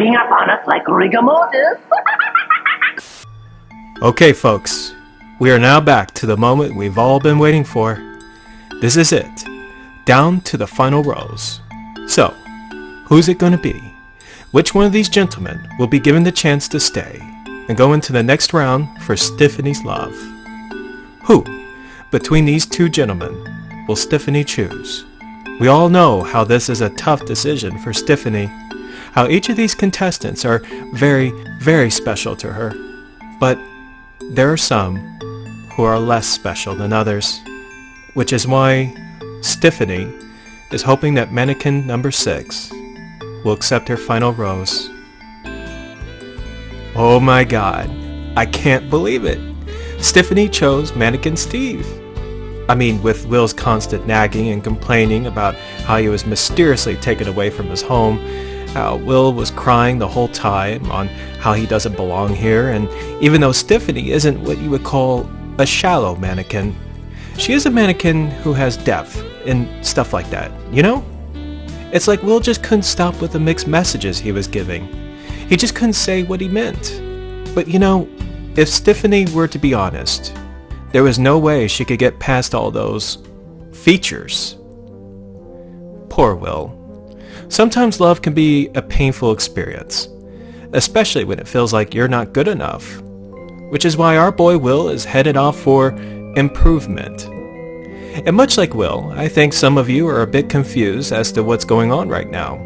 creeping up on us like rigor mortis. Okay, folks, we are now back to the moment we've all been waiting for. This is it, down to the final rows. So, who's it going to be? Which one of these gentlemen will be given the chance to stay and go into the next round for Tiffany's love? Who, between these two gentlemen, will Tiffany choose? We all know how this is a tough decision for Tiffany, how each of these contestants are very, very special to her. But there are some who are less special than others, which is why Tiffany is hoping that mannequin number 6 will accept her final rose. Oh my god, I can't believe it! Tiffany chose mannequin Steve. I mean, with Will's constant nagging and complaining about how he was mysteriously taken away from his home, how Will was crying the whole time on how he doesn't belong here, and even though Tiffany isn't what you would call a shallow mannequin, she is a mannequin who has depth and stuff like that, you know? It's like Will just couldn't stop with the mixed messages he was giving. He just couldn't say what he meant. But you know, if Tiffany were to be honest, there was no way she could get past all those features. Poor Will. Sometimes love can be a painful experience, especially when it feels like you're not good enough, which is why our boy Will is headed off for improvement. And much like Will, I think some of you are a bit confused as to what's going on right now.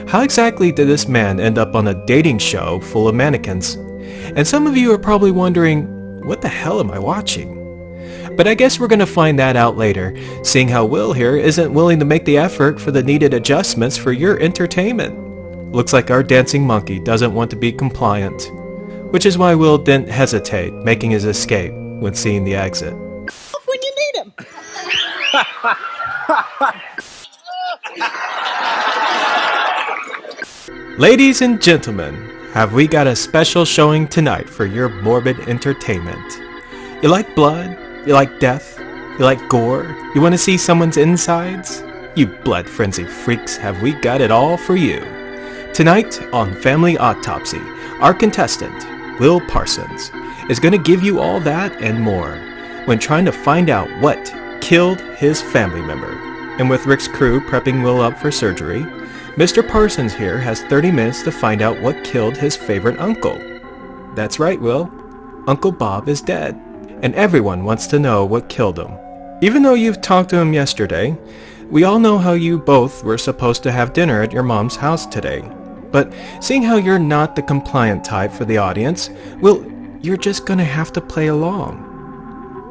How exactly did this man end up on a dating show full of mannequins? And some of you are probably wondering, what the hell am I watching? But I guess we're going to find that out later, seeing how Will here isn't willing to make the effort for the needed adjustments for your entertainment. Looks like our dancing monkey doesn't want to be compliant, which is why Will didn't hesitate making his escape when seeing the exit. When you need him. Ladies and gentlemen, have we got a special showing tonight for your morbid entertainment? You like blood? You like death? You like gore? You want to see someone's insides? You blood-frenzied freaks, have we got it all for you. Tonight on Family Autopsy, our contestant, Will Parsons, is going to give you all that and more when trying to find out what killed his family member. And with Rick's crew prepping Will up for surgery, Mr. Parsons here has 30 minutes to find out what killed his favorite uncle. That's right, Will. Uncle Bob is dead, and everyone wants to know what killed him. Even though you've talked to him yesterday, we all know how you both were supposed to have dinner at your mom's house today. But seeing how you're not the compliant type for the audience, well, you're just gonna have to play along.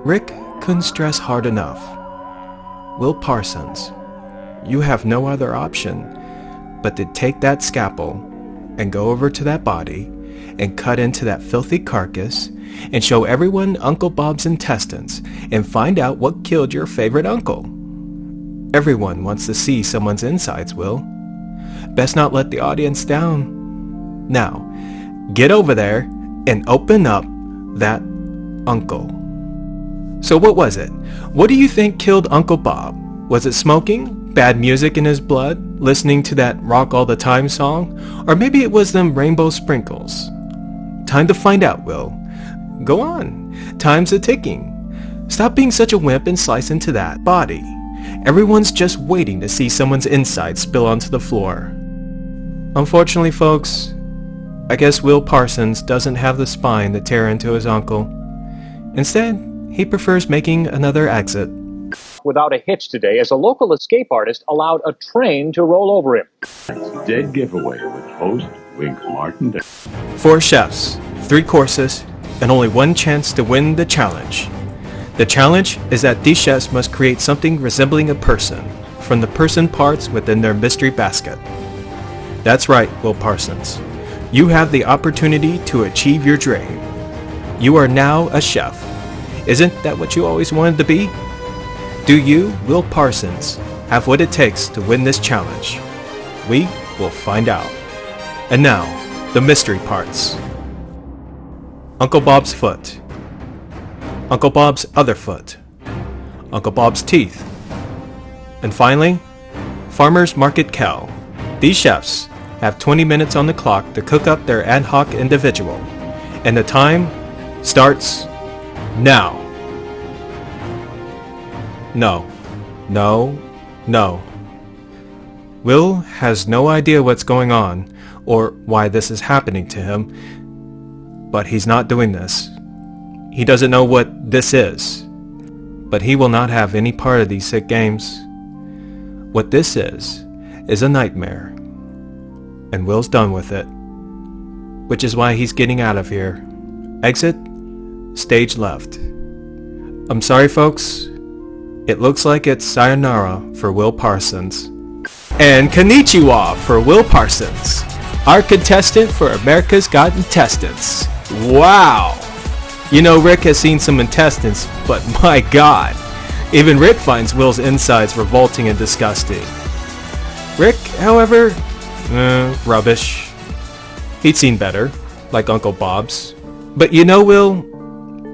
Rick couldn't stress hard enough. Will Parsons, you have no other option but to take that scalpel and go over to that body and cut into that filthy carcass and show everyone Uncle Bob's intestines and find out what killed your favorite uncle. Everyone wants to see someone's insides, Will. Best not let the audience down. Now, get over there and open up that uncle. So what was it? What do you think killed Uncle Bob? Was it smoking? Bad music in his blood? Listening to that Rock All the Time song? Or maybe it was them rainbow sprinkles? Time to find out, Will. Go on. Time's a-ticking. Stop being such a wimp and slice into that body. Everyone's just waiting to see someone's insides spill onto the floor. Unfortunately, folks, I guess Will Parsons doesn't have the spine to tear into his uncle. Instead, he prefers making another exit. Without a hitch today as a local escape artist allowed a train to roll over him. Dead giveaway with host Wink Martin. 4 chefs, 3 courses, and only 1 chance to win the challenge. The challenge is that these chefs must create something resembling a person from the person parts within their mystery basket. That's right, Will Parsons. You have the opportunity to achieve your dream. You are now a chef. Isn't that what you always wanted to be? Do you, Will Parsons, have what it takes to win this challenge? We will find out. And now, the mystery parts. Uncle Bob's foot. Uncle Bob's other foot. Uncle Bob's teeth. And finally, Farmer's Market cow. These chefs have 20 minutes on the clock to cook up their ad hoc individual. And the time starts now. No. Will has no idea what's going on or why this is happening to him, but he's not doing this. He doesn't know what this is, but he will not have any part of these sick games. What this is a nightmare, and Will's done with it, which is why he's getting out of here. Exit, stage left. I'm sorry folks, it looks like it's sayonara for Will Parsons. And konnichiwa for Will Parsons, our contestant for America's Got Intestines. Wow! You know, Rick has seen some intestines, but my god, even Rick finds Will's insides revolting and disgusting. Rick, however, rubbish. He'd seen better, like Uncle Bob's. But you know, Will,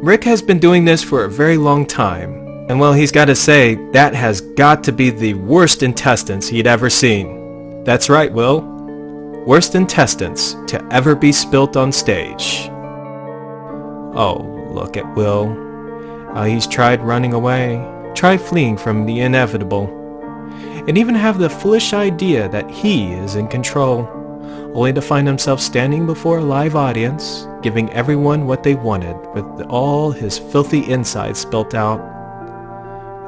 Rick has been doing this for a very long time. And well, he's got to say, that has got to be the worst intestines he'd ever seen. That's right, Will. Worst intestines to ever be spilt on stage. Oh, look at Will. How he's tried running away, tried fleeing from the inevitable, and even have the foolish idea that he is in control, only to find himself standing before a live audience, giving everyone what they wanted, with all his filthy insides spilt out.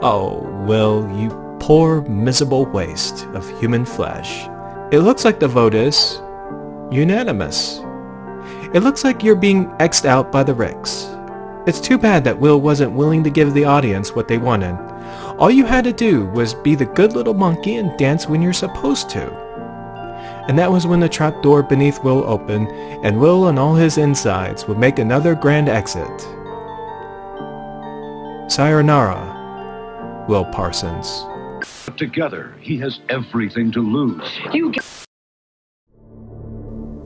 Oh, Will, you poor, miserable waste of human flesh. It looks like the vote is unanimous. It looks like you're being X'd out by the Ricks. It's too bad that Will wasn't willing to give the audience what they wanted. All you had to do was be the good little monkey and dance when you're supposed to. And that was when the trapdoor beneath Will opened, and Will and all his insides would make another grand exit. Sayonara, Will Parsons. But together, he has everything to lose.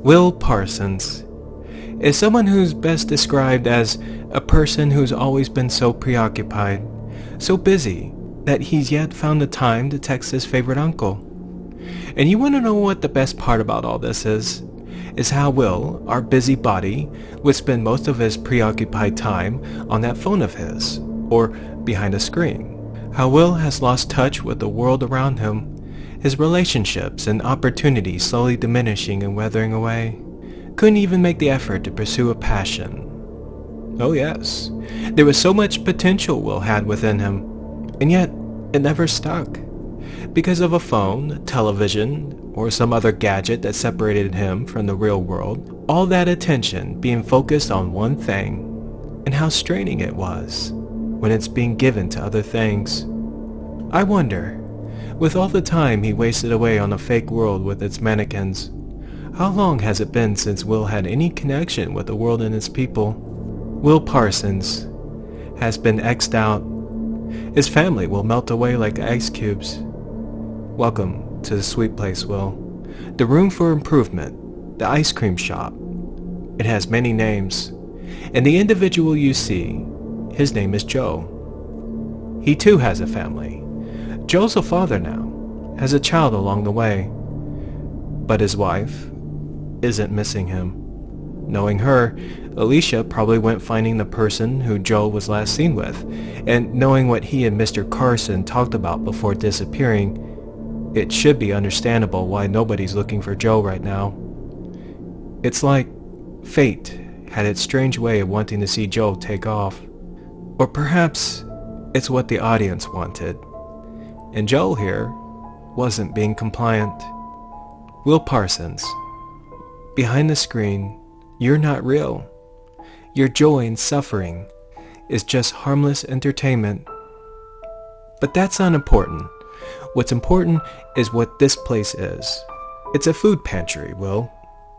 Will Parsons is someone who's best described as a person who's always been so preoccupied, so busy, that he's yet found the time to text his favorite uncle. And you want to know what the best part about all this is how Will, our busybody, would spend most of his preoccupied time on that phone of his, or behind a screen. How Will has lost touch with the world around him, his relationships and opportunities slowly diminishing and weathering away. Couldn't even make the effort to pursue a passion. Oh yes, there was so much potential Will had within him, and yet it never stuck. Because of a phone, television, or some other gadget that separated him from the real world, all that attention being focused on one thing, and how straining it was when it's being given to other things. I wonder, with all the time he wasted away on a fake world with its mannequins, how long has it been since Will had any connection with the world and its people? Will Parsons has been X'd out. His family will melt away like ice cubes. Welcome to the sweet place, Will. The room for improvement, the ice cream shop. It has many names, and the individual you see, his name is Joe. He too has a family. Joe's a father now, has a child along the way. But his wife isn't missing him. Knowing her, Alicia probably went finding the person who Joe was last seen with, and knowing what he and Mr. Carson talked about before disappearing, it should be understandable why nobody's looking for Joe right now. It's like fate had its strange way of wanting to see Joe take off. Or perhaps it's what the audience wanted. And Joe here wasn't being compliant. Will Parsons, behind the screen, you're not real. Your joy and suffering is just harmless entertainment. But that's not important. What's important is what this place is. It's a food pantry, Will.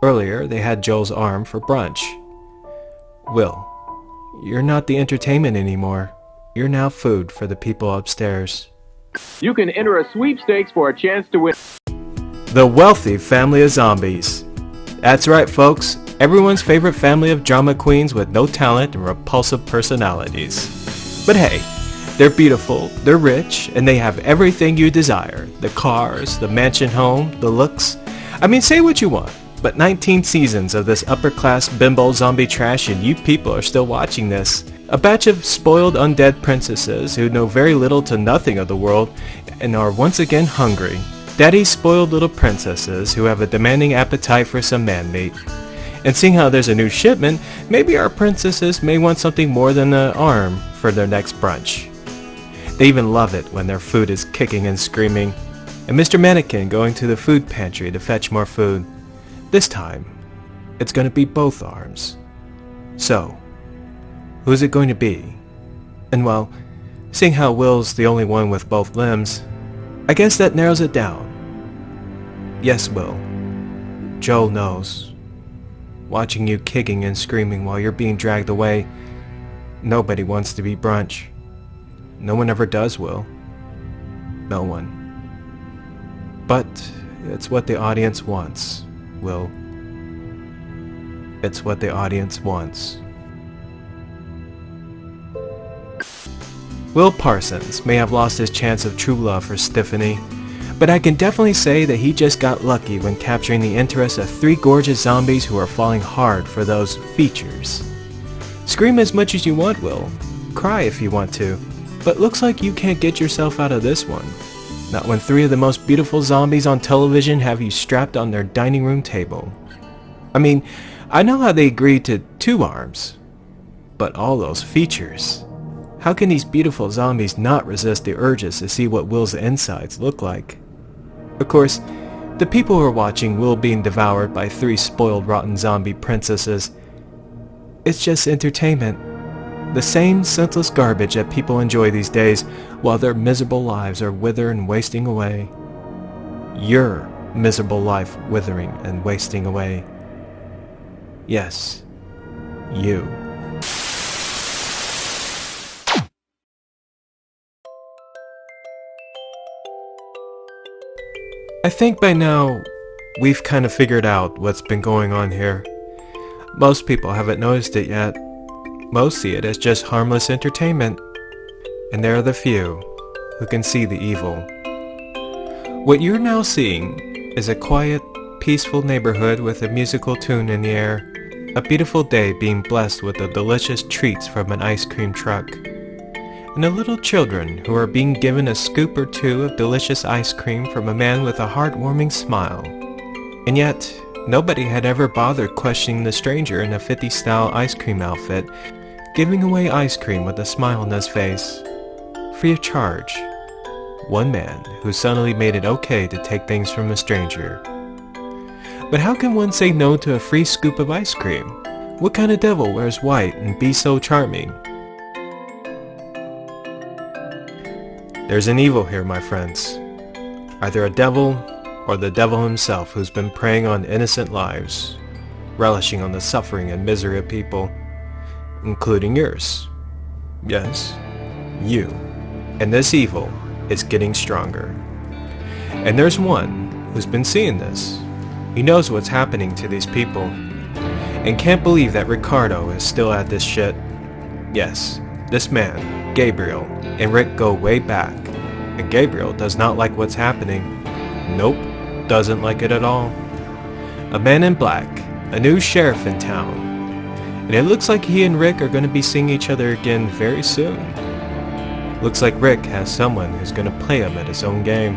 Earlier, they had Joe's arm for brunch. Will, you're not the entertainment anymore. You're now food for the people upstairs. You can enter a sweepstakes for a chance to win. The wealthy family of zombies. That's right, folks. Everyone's favorite family of drama queens with no talent and repulsive personalities. But hey, they're beautiful, they're rich, and they have everything you desire. The cars, the mansion home, the looks. I mean, say what you want, but 19 seasons of this upper-class bimbo zombie trash and you people are still watching this. A batch of spoiled undead princesses who know very little to nothing of the world and are once again hungry. Daddy's spoiled little princesses who have a demanding appetite for some man-meat. And seeing how there's a new shipment, maybe our princesses may want something more than an arm for their next brunch. They even love it when their food is kicking and screaming, and Mr. Mannequin going to the food pantry to fetch more food. This time, it's going to be both arms. So, who's it going to be? And well, seeing how Will's the only one with both limbs, I guess that narrows it down. Yes, Will. Joel knows. Watching you kicking and screaming while you're being dragged away, nobody wants to be brunch. No one ever does, Will. No one. But it's what the audience wants, Will. It's what the audience wants. Will Parsons may have lost his chance of true love for Stephanie, but I can definitely say that he just got lucky when capturing the interest of 3 gorgeous zombies who are falling hard for those features. Scream as much as you want, Will. Cry if you want to, but looks like you can't get yourself out of this one. Not when 3 of the most beautiful zombies on television have you strapped on their dining room table. I mean, I know how they agreed to 2 arms, but all those features. How can these beautiful zombies not resist the urges to see what Will's insides look like? Of course, the people who are watching Will being devoured by 3 spoiled rotten zombie princesses, it's just entertainment. The same senseless garbage that people enjoy these days while their miserable lives are withering and wasting away. Your miserable life withering and wasting away. Yes, you. I think by now, we've kind of figured out what's been going on here. Most people haven't noticed it yet. Most see it as just harmless entertainment. And there are the few who can see the evil. What you're now seeing is a quiet, peaceful neighborhood with a musical tune in the air. A beautiful day being blessed with the delicious treats from an ice cream truck. And the little children who are being given a scoop or 2 of delicious ice cream from a man with a heartwarming smile. And yet, nobody had ever bothered questioning the stranger in a 50s style ice cream outfit, giving away ice cream with a smile on his face. Free of charge. One man who suddenly made it okay to take things from a stranger. But how can one say no to a free scoop of ice cream? What kind of devil wears white and be so charming? There's an evil here, my friends. Either a devil or the devil himself who's been preying on innocent lives, relishing on the suffering and misery of people, including yours. Yes, you. And this evil is getting stronger. And there's one who's been seeing this. He knows what's happening to these people, and can't believe that Ricardo is still at this shit. Yes, this man, Gabriel, and Rick go way back, and Gabriel does not like what's happening. Nope, doesn't like it at all. A man in black, a new sheriff in town, and it looks like he and Rick are going to be seeing each other again very soon. Looks like Rick has someone who's going to play him at his own game.